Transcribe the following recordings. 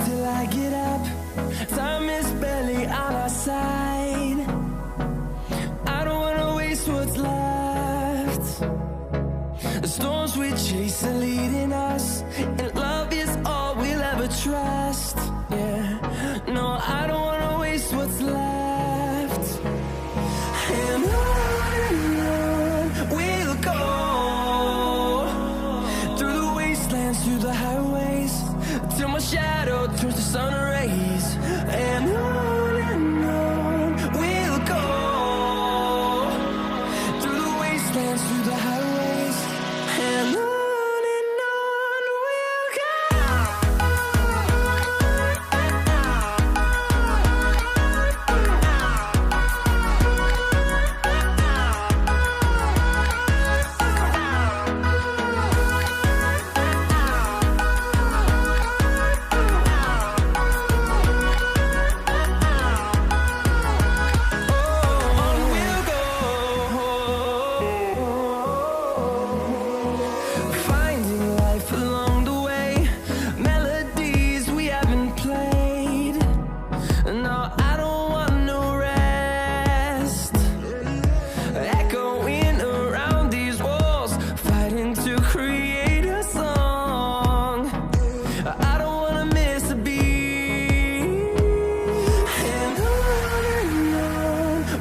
till I get up. Time is barely on our side. I don't wanna waste what's left. The storms we chase are leading us, and love is all we'll ever trust. Yeah, no, I don't wanna waste what's left. And on we'll go, through the wastelands, through the highways, till my shadow turns to sun rays. And on we'll go, through the wastelands, through the highways, and on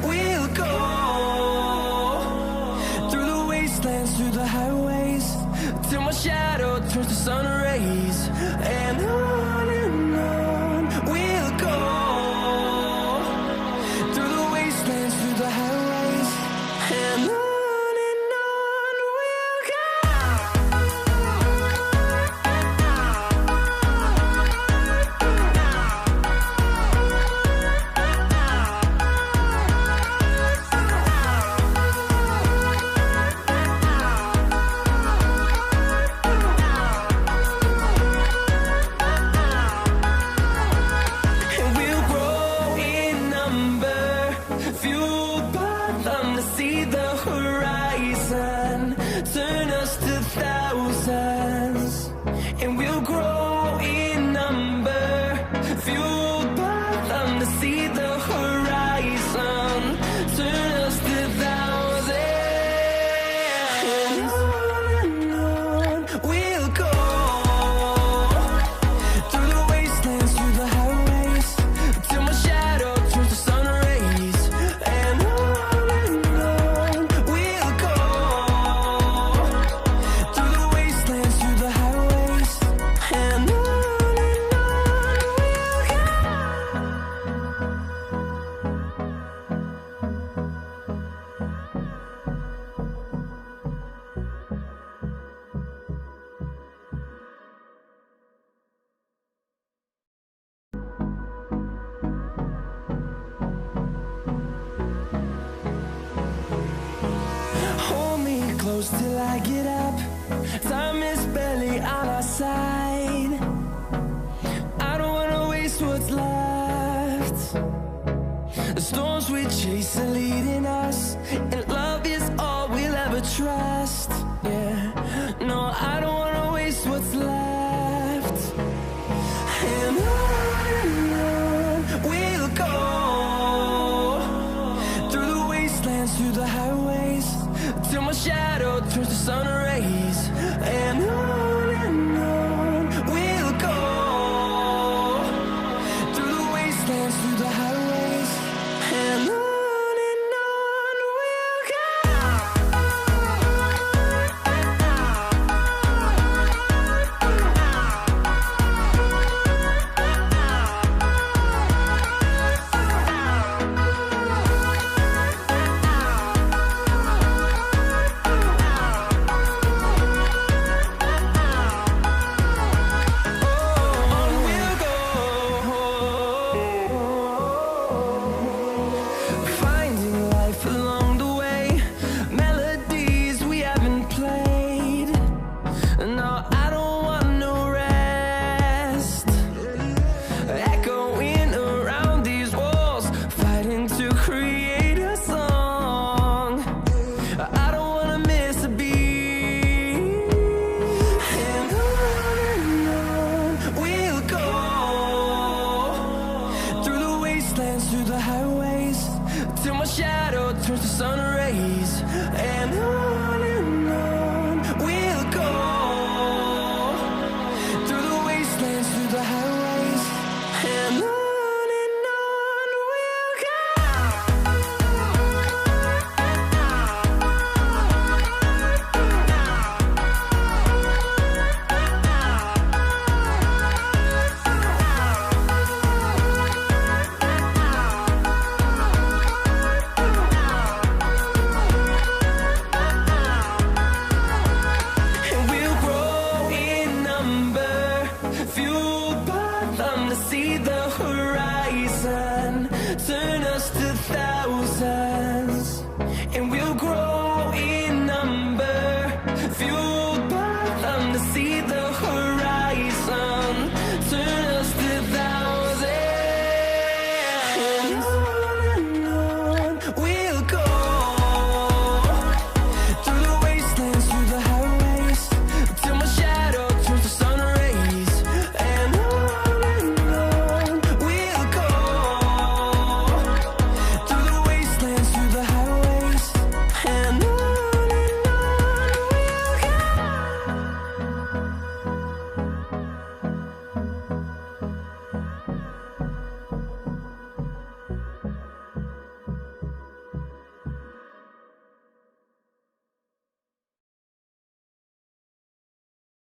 we'll go. Through the highways, till my shadow turns to sun rays. And on we'll go, through the wastelands, through the highways, and on we'll go. See the horizon, turn us to thousands, and we'll grow in number, fueled by them. To see the horizon, turn us to thousands, and on we'll go, through the wastelands, through the highways, till my shadow turns to sun rays. And close till I get up. Time is barely on our side. I don't wanna waste what's left. The storms we chase are leading us, and love is all we'll ever trust. Yeah, no, I don't wanna waste what's left. And on we'll go, through the wastelands, through the highways, till my shadow turns to sun rays. And on we'll go, through the wastelands, through the highways, and on we'll go. through the highways, till my shadow turns to sun rays. And on we'll go, through the wastelands, through the highways. And on we'll go. And we'll grow in number, fueled by them to see the horizon. Turn